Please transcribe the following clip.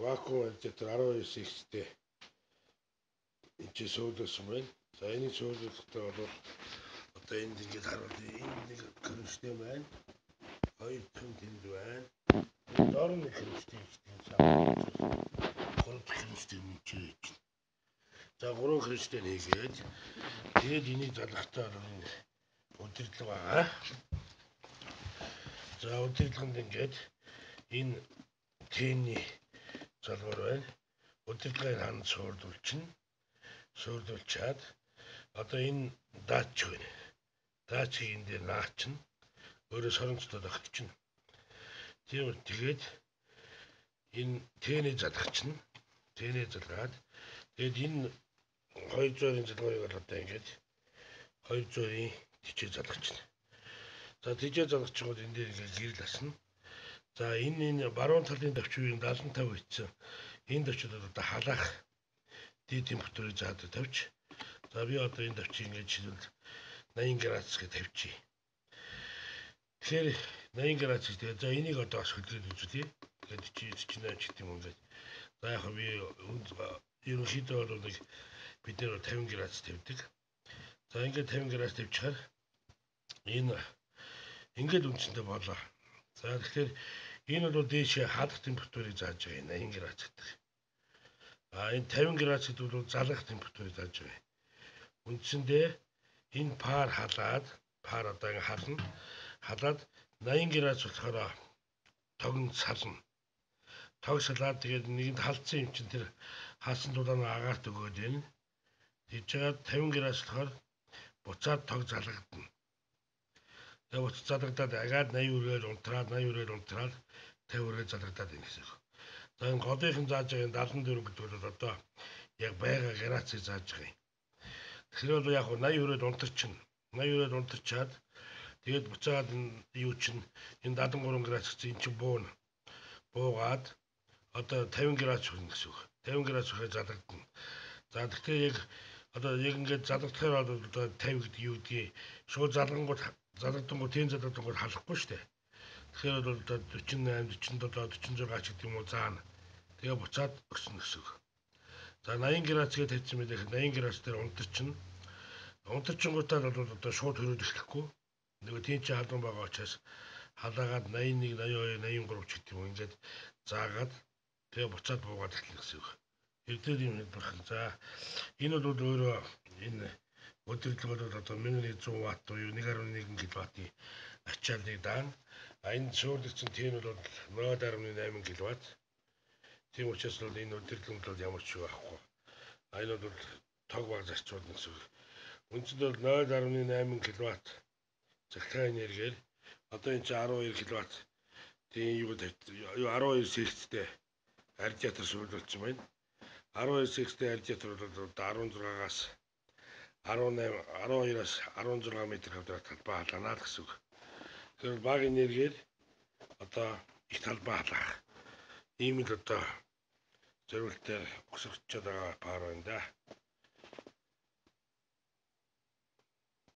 вакуум радиатор 12X-тэй энэ ч суулгасан байна. За энийг суулгахтаа бол одоо энд ингэж харуул энд нэг крыштэй байна. Хоёр төн тэнд байна. Доор нь крыштэй цаавал 3 крыштэй мөчөөж. За 3 крыштэй хийгээд тэгээд энийг залгахтаа удирдлага байгаа. За удирдлаганд ингээд энэ тэний залгуур байна. Удирдлагыг ханд суурдуулчаад одоо энэ датч байна. Датчийг энэ дээр наачна. Өөрөө соронцтой тогтчихно. Тэгээд энэ тэний залгачна. Тэний залгаад тэгээд энэ 200-ын залгуурыг одоо ингээд 200-ын тижээ залгачна. За тижээ залгачиход энэ дээр ингээд гэрэл асна. За энэ баруун талын төвчийг 75 хийсэн. Энэ төвчд одоо халаах дээд температурыг заадаг тавьж. За би одоо энэ төвчийг ингээд жишээлбэл 80 градус гэж тавьчих. Тэгэхээр 80 градус тэгээд за энийг одоо бас хөдөлгөж үзье. Тэгээд 48 ч гэдэг юм ингээд. За яг би ерөнхийдөө бол бид нэр 50 градус тавьдаг. За ингээд 50 градус тавьчихаар энэ ингээд үндсэндээ болоо. За тэгэхээр энэ бол дээшээ халах температурыг зааж байгаа 80 градус гэдэг. Энэ 50 градус гэдэг бол залгах температурыг зааж байгаа. Үндсэндээ энэ пар халаад одоо ингэ хална. Халаад 80 градус болохоор тогн сална. Тог салаад тэгээд нэгэнд халдсан юм чинь тэр халсан дулаан агаарт өгөөд байна. Тэгж жагаад 50 градус болохоор буцаад тог залгагдана. Тэгээд буцаад залгадаад агаад 80 үрээр унтраад 50 үрээр залгадаад байна гэсэн үг. За энэ голынхын зааж байгаа 74 гэдэг бол одоо яг байгаа градусыг зааж байгаа юм. Тэгэхээр бол яг 80 үрээр унтарчихна. 80 үрээр унтарчаад тэгээд буцаад юу чинь энэ 73 градус гэсэн эн чинь бууна. Буугаад одоо 50 градус хүрнэ гэсэн үг. 50 градус хүрэх залгадана. За тэгэхээр яг одоо яг ингээд залгадахаар бол одоо 50 гэдэг юу гэдгийг шууд залгангууд тийм залгадангууд халахгүй шүү дээ. Тэгэхээр бол одоо 48, 47, 46 ч гэдэг юм уу заана. Тэгээ буцаад өгсөн гэсэн үг. За 80 градус гэж тавьсан мэт 80 градус дээр унтарчна. Унтарчингуудаа бол одоо шууд хөрөөд эхлэхгүй. Нөгөө тийм ч халуун байгаа учраас халаагаад 81, 82, 83 ч гэдэг юм ингээд заагаад тэгээ буцаад буугаад эхлэх гэсэн үг. Эрдэнэ юм байна. За энэ бол өөрөө энэ удирдлага бол одоо 1100 Вт буюу 1.1 кВт-ийн ачааллыг даана. Энэ суурлагдсан тийм бол 0.8 кВт. Тийм учраас бол энэ удирдлаганд бол ямар ч юу авахгүй. Энэ бол тог баг зарцуулна гэсэн үг. Үндсэндээ 0.8 кВт цахилгаан энергээр одоо энэ чинь 12 кВт тийм юу 12 С-тэй радиатор суулгуулсан байна. 12 С-тэй радиатор бол 16-аас 12-аас 16 м квадрат талбай халаана гэсэн үг. Тэгэхээр бага энергээр одоо их талбай халаах ийм л одоо зориултаар өгсөгдөж байгаа пар байна да.